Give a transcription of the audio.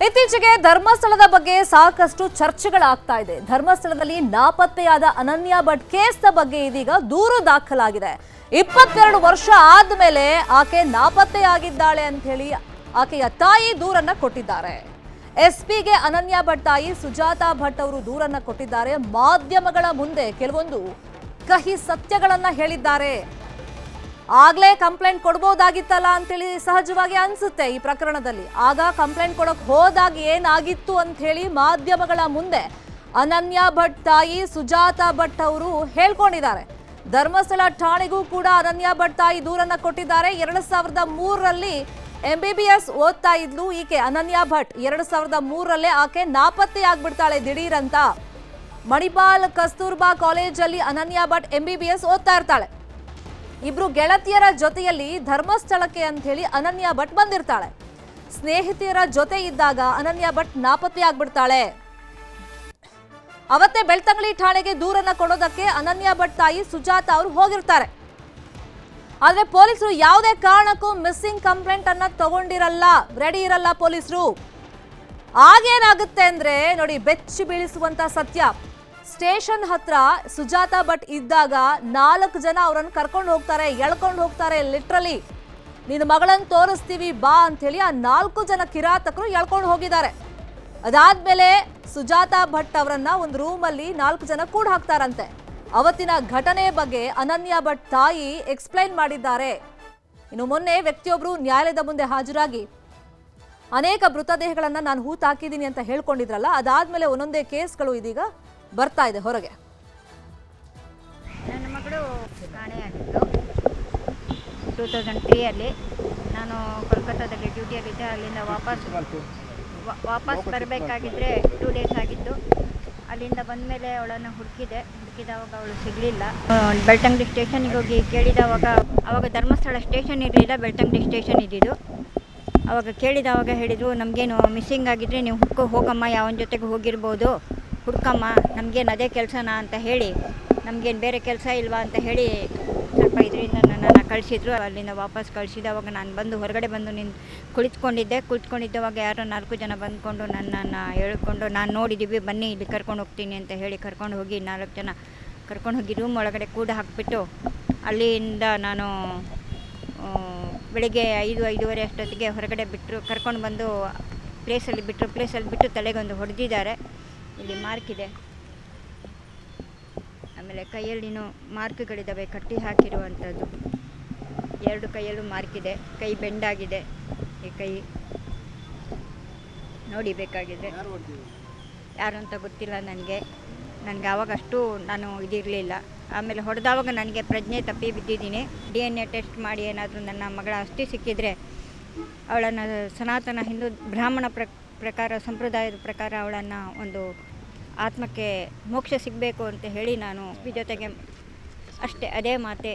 ಇತ್ತೀಚೆಗೆ ಧರ್ಮಸ್ಥಳದ ಬಗ್ಗೆ ಸಾಕಷ್ಟು ಚರ್ಚೆಗಳಾಗ್ತಾ ಇದೆ. ಧರ್ಮಸ್ಥಳದಲ್ಲಿ ನಾಪತ್ತೆಯಾದ ಅನನ್ಯ ಭಟ್ ಕೇಸ್ನ ಬಗ್ಗೆ ಇದೀಗ ದೂರು ದಾಖಲಾಗಿದೆ. 22 ವರ್ಷ ಆದ್ಮೇಲೆ ಆಕೆ ನಾಪತ್ತೆಯಾಗಿದ್ದಾಳೆ ಅಂತ ಹೇಳಿ ಆಕೆಯ ತಾಯಿ ದೂರನ್ನ ಕೊಟ್ಟಿದ್ದಾರೆ. ಎಸ್ಪಿಗೆ ಅನನ್ಯ ಭಟ್ ತಾಯಿ ಸುಜಾತಾ ಭಟ್ ಅವರು ದೂರನ್ನ ಕೊಟ್ಟಿದ್ದಾರೆ. ಮಾಧ್ಯಮಗಳ ಮುಂದೆ ಕೆಲವೊಂದು ಕಹಿ ಸತ್ಯಗಳನ್ನ ಹೇಳಿದ್ದಾರೆ. ಆಗ್ಲೇ ಕಂಪ್ಲೇಂಟ್ ಕೊಡಬಹುದಾಗಿತ್ತಲ್ಲ ಅಂತೇಳಿ ಸಹಜವಾಗಿ ಅನ್ಸುತ್ತೆ ಈ ಪ್ರಕರಣದಲ್ಲಿ. ಆಗ ಕಂಪ್ಲೇಂಟ್ ಕೊಡಕ್ ಹೋದಾಗ ಏನಾಗಿತ್ತು ಅಂತ ಹೇಳಿ ಮಾಧ್ಯಮಗಳ ಮುಂದೆ ಅನನ್ಯ ಭಟ್ ತಾಯಿ ಸುಜಾತಾ ಭಟ್ ಅವರು ಹೇಳ್ಕೊಂಡಿದ್ದಾರೆ. ಧರ್ಮಸ್ಥಳ ಠಾಣೆಗೂ ಕೂಡ ಅನನ್ಯ ಭಟ್ ತಾಯಿ ದೂರನ್ನ ಕೊಟ್ಟಿದ್ದಾರೆ. 2003ರಲ್ಲಿ MBBS ಓದ್ತಾ ಇದ್ಲು ಈಕೆ ಅನನ್ಯ ಭಟ್. 2003ರಲ್ಲೇ ಆಕೆ ನಾಪತ್ತೆ ಆಗ್ಬಿಡ್ತಾಳೆ ದಿಢೀರ್ ಅಂತ. ಮಣಿಪಾಲ್ ಕಸ್ತೂರ್ಬಾ ಕಾಲೇಜಲ್ಲಿ ಅನನ್ಯ ಭಟ್ MBBS ಓದ್ತಾ ಇರ್ತಾಳೆ. ಇಬ್ರು ಗೆಳತಿಯರ ಜೊತೆಯಲ್ಲಿ ಧರ್ಮಸ್ಥಳಕ್ಕೆ ಅಂತ ಹೇಳಿ ಅನನ್ಯ ಭಟ್ ಬಂದಿರ್ತಾಳೆ. ಸ್ನೇಹಿತೆಯರ ಜೊತೆ ಇದ್ದಾಗ ಅನನ್ಯ ಭಟ್ ನಾಪತ್ತೆ ಆಗ್ಬಿಡ್ತಾಳೆ. ಅವತ್ತೇ ಬೆಳ್ತಂಗಡಿ ಠಾಣೆಗೆ ದೂರನ್ನ ಕೊಡೋದಕ್ಕೆ ಅನನ್ಯ ಭಟ್ ತಾಯಿ ಸುಜಾತಾ ಅವರು ಹೋಗಿರ್ತಾರೆ. ಆದ್ರೆ ಪೊಲೀಸರು ಯಾವುದೇ ಕಾರಣಕ್ಕೂ ಮಿಸ್ಸಿಂಗ್ ಕಂಪ್ಲೇಂಟ್ ಅನ್ನ ತಗೊಂಡಿರಲ್ಲ, ರೆಡಿ ಇರಲ್ಲ ಪೊಲೀಸರು. ಆಗೇನಾಗುತ್ತೆ ಅಂದ್ರೆ ನೋಡಿ, ಬೆಚ್ಚಿ ಬೀಳಿಸುವಂತ ಸತ್ಯ. ಸ್ಟೇಷನ್ ಹತ್ರ ಸುಜಾತಾ ಭಟ್ ಇದ್ದಾಗ 4 ಜನ ಅವರನ್ನು ಕರ್ಕೊಂಡು ಹೋಗ್ತಾರೆ, ಎಳ್ಕೊಂಡು ಹೋಗ್ತಾರೆ. ಲಿಟ್ರಲಿ ನಿನ್ನ ಮಗಳನ್ನ ತೋರಿಸ್ತೀವಿ ಬಾ ಅಂತ ಹೇಳಿ ಆ 4 ಜನ ಕಿರಾತಕರು ಎಳ್ಕೊಂಡು ಹೋಗಿದ್ದಾರೆ. ಅದಾದ್ಮೇಲೆ ಸುಜಾತಾ ಭಟ್ ಅವರನ್ನ ಒಂದು ರೂಮಲ್ಲಿ 4 ಜನ ಕೂಡ ಹಾಕ್ತಾರಂತೆ. ಅವತ್ತಿನ ಘಟನೆ ಬಗ್ಗೆ ಅನನ್ಯ ಭಟ್ ತಾಯಿ ಎಕ್ಸ್ಪ್ಲೈನ್ ಮಾಡಿದ್ದಾರೆ. ಇನ್ನು ಮೊನ್ನೆ ವ್ಯಕ್ತಿಯೊಬ್ರು ನ್ಯಾಯಾಲಯದ ಮುಂದೆ ಹಾಜರಾಗಿ ಅನೇಕ ಮೃತದೇಹಗಳನ್ನ ನಾನು ಹೂತಾಕಿದ್ದೀನಿ ಅಂತ ಹೇಳ್ಕೊಂಡಿದ್ರಲ್ಲ, ಅದಾದ್ಮೇಲೆ ಒಂದೊಂದೇ ಕೇಸ್ಗಳು ಇದೀಗ ಬರ್ತಾ ಇದೆ ಹೊರಗೆ. ನನ್ನ ಮಗಳು ಕಾಣೆಯಾಗಿದ್ದು 2003 ನಾನು ಕೋಲ್ಕತ್ತಾದಲ್ಲಿ ಡ್ಯೂಟಿಯಲ್ಲಿದ್ದೆ. ಅಲ್ಲಿಂದ ವಾಪಸ್ ಬರಬೇಕಾಗಿದ್ದರೆ 2 ಡೇಸ್ ಆಗಿದ್ದು. ಅಲ್ಲಿಂದ ಬಂದ ಮೇಲೆ ಅವಳನ್ನು ಹುಡುಕಿದವಾಗ ಅವಳು ಸಿಗಲಿಲ್ಲ. ಬೆಳ್ತಂಗಡಿ ಸ್ಟೇಷನ್ಗೆ ಹೋಗಿ ಕೇಳಿದವಾಗ ಆವಾಗ ಧರ್ಮಸ್ಥಳ ಸ್ಟೇಷನ್ ಇರಲಿಲ್ಲ, ಬೆಳ್ತಂಗಡಿ ಸ್ಟೇಷನ್ ಇದ್ದಿದ್ದು. ಆವಾಗ ಕೇಳಿದವಾಗ ಹೇಳಿದರು, ನಮಗೇನು ಮಿಸ್ಸಿಂಗ್ ಆಗಿದ್ದರೆ ನೀವು ಹೋಗಮ್ಮ, ಯಾವನ ಜೊತೆಗೆ ಹೋಗಿರ್ಬೋದು, ಹುಡ್ಕಮ್ಮ, ನಮಗೇನು ಅದೇ ಕೆಲಸನಾ ಅಂತ ಹೇಳಿ, ನಮಗೇನು ಬೇರೆ ಕೆಲಸ ಇಲ್ವಾ ಅಂತ ಹೇಳಿ ಸ್ವಲ್ಪ ಇದರಿಂದ ನನ್ನನ್ನು ಕಳಿಸಿದ್ರು. ಅಲ್ಲಿಂದ ವಾಪಸ್ ಕಳಿಸಿದವಾಗ ನಾನು ಬಂದು ಹೊರಗಡೆ ಬಂದು ಕುಳಿತುಕೊಂಡಿದ್ದವಾಗ ಯಾರೋ 4 ಜನ ಬಂದ್ಕೊಂಡು ನನ್ನನ್ನು ಹೇಳ್ಕೊಂಡು, ನಾನು ನೋಡಿದ್ದೀವಿ, ಬನ್ನಿ ಇಲ್ಲಿ ಕರ್ಕೊಂಡು ಹೋಗ್ತೀನಿ ಅಂತ ಹೇಳಿ ಕರ್ಕೊಂಡು ಹೋಗಿ 4 ಜನ ಕರ್ಕೊಂಡು ಹೋಗಿ ರೂಮ್ ಒಳಗಡೆ ಕೂಡ ಹಾಕಿಬಿಟ್ಟು ಅಲ್ಲಿಂದ ನಾನು ಬೆಳಿಗ್ಗೆ 5-5:30 ಅಷ್ಟೊತ್ತಿಗೆ ಹೊರಗಡೆ ಕರ್ಕೊಂಡು ಬಂದು ಪ್ಲೇಸಲ್ಲಿ ಬಿಟ್ಟು ತಲೆಗೊಂದು ಹೊಡೆದಿದ್ದಾರೆ. ಇಲ್ಲಿ ಮಾರ್ಕ್ ಇದೆ, ಆಮೇಲೆ ಕೈಯಲ್ಲಿನೂ ಮಾರ್ಕ್ಗಳಿದ್ದಾವೆ, ಕಟ್ಟಿ ಹಾಕಿರುವಂಥದ್ದು. 2 ಕೈಯಲ್ಲೂ ಮಾರ್ಕ್ ಇದೆ. ಕೈ ಬೆಂಡಾಗಿದೆ, ಈ ಕೈ ನೋಡಿ ಬೇಕಾಗಿದೆ. ಯಾರು ಅಂತ ಗೊತ್ತಿಲ್ಲ ನನಗೆ ಆವಾಗ ಅಷ್ಟು ನಾನು ಇದಿರಲಿಲ್ಲ. ಆಮೇಲೆ ಹೊಡೆದವಾಗ ನನಗೆ ಪ್ರಜ್ಞೆ ತಪ್ಪಿ ಬಿದ್ದಿದ್ದೀನಿ. DNA ಟೆಸ್ಟ್ ಮಾಡಿ ಏನಾದರೂ ನನ್ನ ಮಗಳ ಅಸ್ಥಿ ಸಿಕ್ಕಿದರೆ ಅವಳನ್ನು ಸನಾತನ ಹಿಂದೂ ಬ್ರಾಹ್ಮಣ ಪ್ರಕಾರ ಸಂಪ್ರದಾಯದ ಪ್ರಕಾರ ಅವಳನ್ನು ಒಂದು ಆತ್ಮಕ್ಕೆ ಮೋಕ್ಷ ಸಿಗಬೇಕು ಅಂತ ಹೇಳಿ ನಾನು ಜೊತೆಗೆ ಅಷ್ಟೇ ಅದೇ ಮಾತೆ